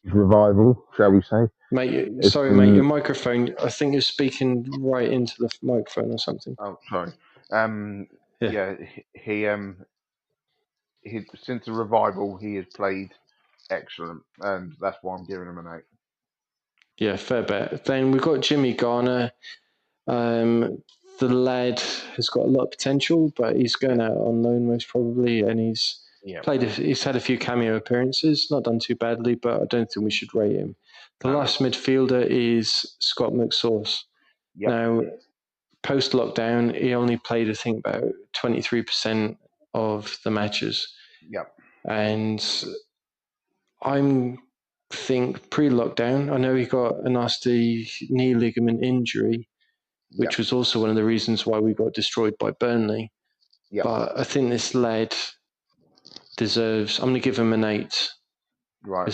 revival, shall we say? Mate, sorry, mate, your microphone, I think you're speaking right into the microphone or something. Oh, sorry. He since the revival, he has played excellent, and that's why I'm giving him an 8. Yeah, fair bet. Then we've got Jimmy Garner. The lad has got a lot of potential, but he's going out on loan most probably, and he's he's had a few cameo appearances, not done too badly, but I don't think we should rate him. The last midfielder is Scott McSauce. Now, post lockdown, he only played, I think, about 23% of the matches. And I'm think pre-lockdown, I know he got a nasty knee ligament injury, which was also one of the reasons why we got destroyed by Burnley. But I think this lad deserves. I'm going to give him an 8. Right.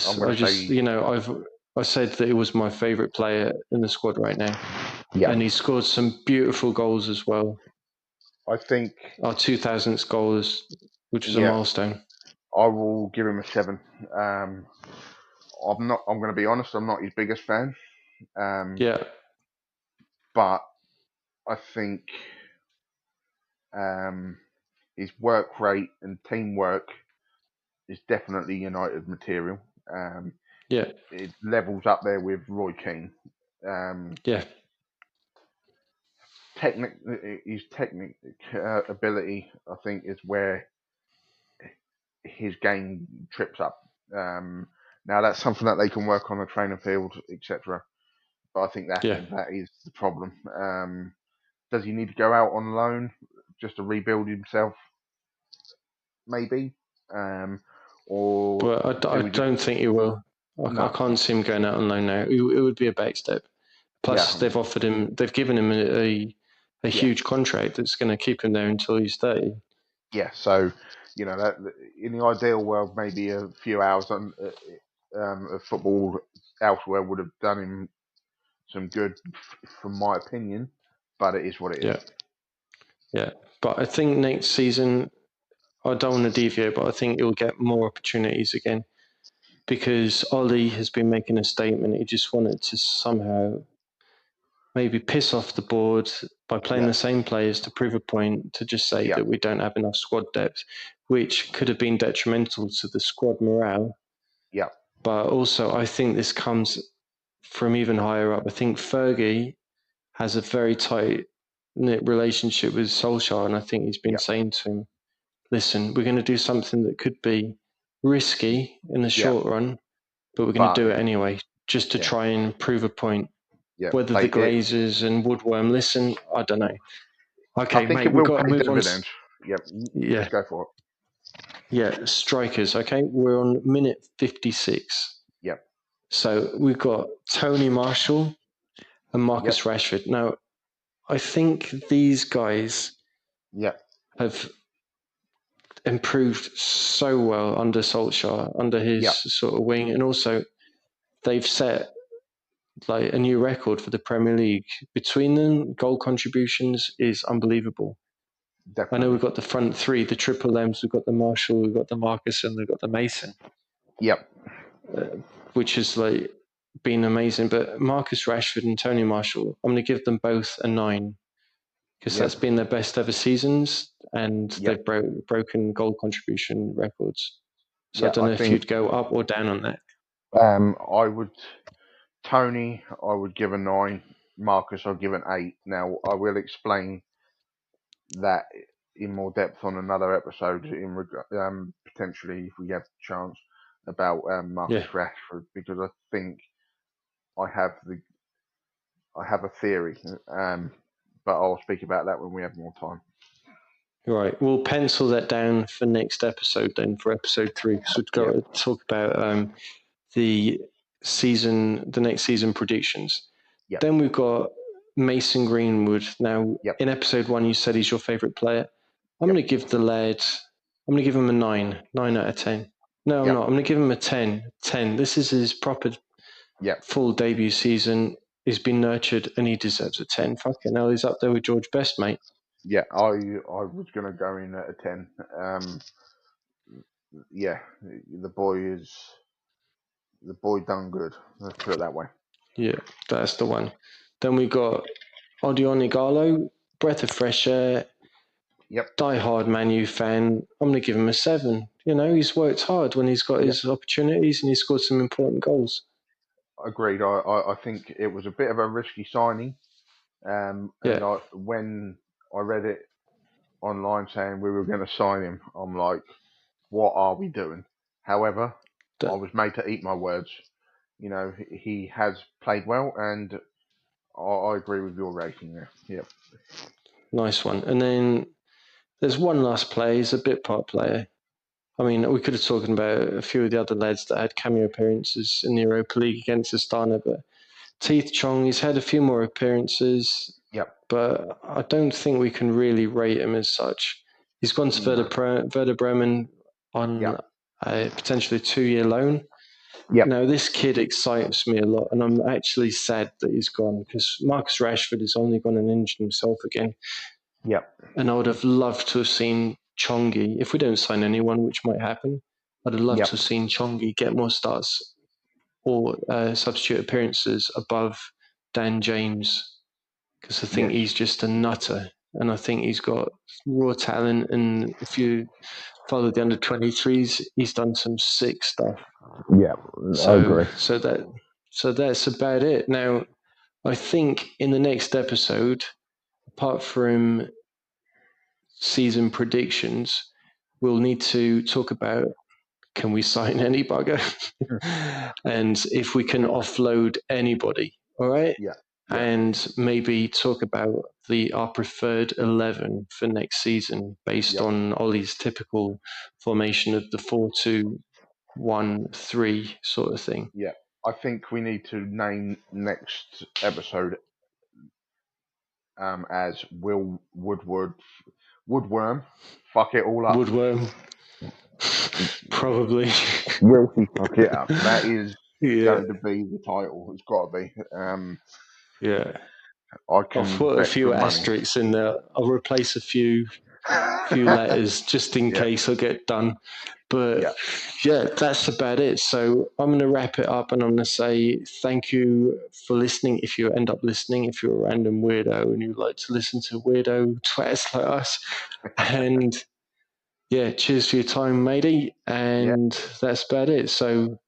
I said that he was my favourite player in the squad right now. And he scored some beautiful goals as well. I think our 2000th goal which was a milestone. I will give him a 7. I'm not. I'm going to be honest. I'm not his biggest fan. Yeah, But I think his work rate and teamwork is definitely United material. yeah, It levels up there with Roy Keane. yeah, His technic ability, I think, is where his game trips up. Now that's something that they can work on the training field, etc. But I think yeah. that is the problem. Does he need to go out on loan just to rebuild himself? Maybe, or Well, I do we just don't think he will. I no? can't see him going out on loan now. It would be a backstep. Yeah, Plus, they've given him a yeah, huge contract that's going to keep him there until he's 30. yeah. So that in the ideal world, maybe a few hours of football elsewhere would have done him some good, from my opinion. But it is what it is. Yeah, yeah. But I think next season, I don't want to deviate, but I think he'll get more opportunities again because Ollie has been making a statement. He just wanted to somehow maybe piss off the board by playing Yeah, the same players to prove a point, to just say yeah, that we don't have enough squad depth, which could have been detrimental to the squad morale. yeah, But also, I think this comes from even higher up. I think Fergie has a very tight knit relationship with Solskjaer, and I think he's been yeah, saying to him, listen, we're going to do something that could be risky in the yeah. short run, but we're going to But do it anyway, just to yeah, try and prove a point. yeah. Whether the Pay it. Glazers and Woodworm listen, I don't know. I Okay, think mate, it we've will got to pay move on. dividends. Yep. Yeah, Just go for it. yeah, strikers. Okay, we're on minute 56. Yep. So we've got Tony Marshall and Yep. Marcus Rashford. Now, I think these guys Yep. have improved so well under Solskjaer, under his Yep. sort of wing, and also they've set like a new record for the Premier League. Between them, goal contributions is unbelievable. I know we've Definitely. got the front three, the triple M's, we've got the Marshall, we've got the Marcus, and we've got the Mason, Yep. which has like been amazing. But Marcus Rashford and Tony Marshall, I'm going to give them both a 9 because Yep. that's been their best ever seasons, and Yep. they've broken goal contribution records. So I Yeah. don't I know if think you'd go up or down on that. I would Tony. I would give a 9. Marcus, I'll give an 8. Now I will explain that in more depth on another episode potentially if we have the chance about Marcus Yeah, Rashford, because I think I have the I have a theory, but I'll speak about that when we have more time. right. We'll pencil that down for next episode then, for episode 3, because we've got Yeah. to talk about the next season predictions. Yep. Then we've got Mason Greenwood. Now, Yep. in episode 1, you said he's your favourite player. I'm Yep. going to give the lad, I'm going to give him a 9 out of 10. No, I'm Yep. not. I'm going to give him a 10. This is his proper Yep. full debut season. He's been nurtured and he deserves a 10. Fucking hell, he's up there with George Best, mate. Yeah. I was gonna go in at a 10. Yeah. The boy done good. Let's put it that way. Yeah, that's the one. Then we got Odion Igalo, breath of fresh air, Yep. die-hard Man U fan. I'm going to give him a 7. You know, he's worked hard when he's got Yep. his opportunities and he's scored some important goals. Agreed. I think it was a bit of a risky signing. And Yeah, when I read it online saying we were going to sign him, I'm like, what are we doing? However, I that, was made to eat my words. He has played well, and I agree with your rating there. Yep. nice one. And then there's one last player. He's a bit part player. I mean, we could have talked about a few of the other lads that had cameo appearances in the Europa League against Astana, but Teeth Chong, he's had a few more appearances, Yep. but I don't think we can really rate him as such. He's gone to No. Werder Bremen on Yep. a potentially 2-year loan. Yep. Now, this kid excites me a lot, and I'm actually sad that he's gone because Marcus Rashford has only gone and injured himself again. Yep. And I would have loved to have seen Chongi, if we don't sign anyone, which might happen, I'd have loved Yep. to have seen Chongi get more starts or substitute appearances above Dan James, because I think Yes. he's just a nutter, and I think he's got raw talent. And if you follow the under-23s, he's done some sick stuff. Yeah, I So, agree. so that's about it. Now, I think in the next episode, apart from season predictions, we'll need to talk about, can we sign any bugger? And if we can offload anybody, all right? Yeah. And maybe talk about our preferred 11 for next season based Yep. on Ollie's typical formation of the 4-2-1-3 sort of thing. Yeah. I think we need to name next episode as Woodworm. Fuck it all up. Woodworm, probably. Wilkie fuck it up. That is Yeah, going to be the title. It's got to be. yeah. I I'll can put a bet few good money. asterisks in there. I'll replace a few letters just in Yeah. case I get done. But Yeah. yeah, that's about it. So I'm going to wrap it up, and I'm going to say thank you for listening. If you end up listening, if you're a random weirdo and you like to listen to weirdo twats like us, and yeah, cheers for your time, matey. And that's about it. So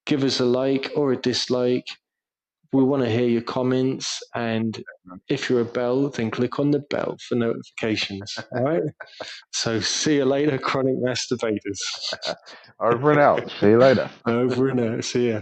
give us a like or a dislike. We want to hear your comments, and if you're a bell, then click on the bell for notifications. All right. So see you later, chronic masturbators. Over and out. See you later. Over and out. See ya.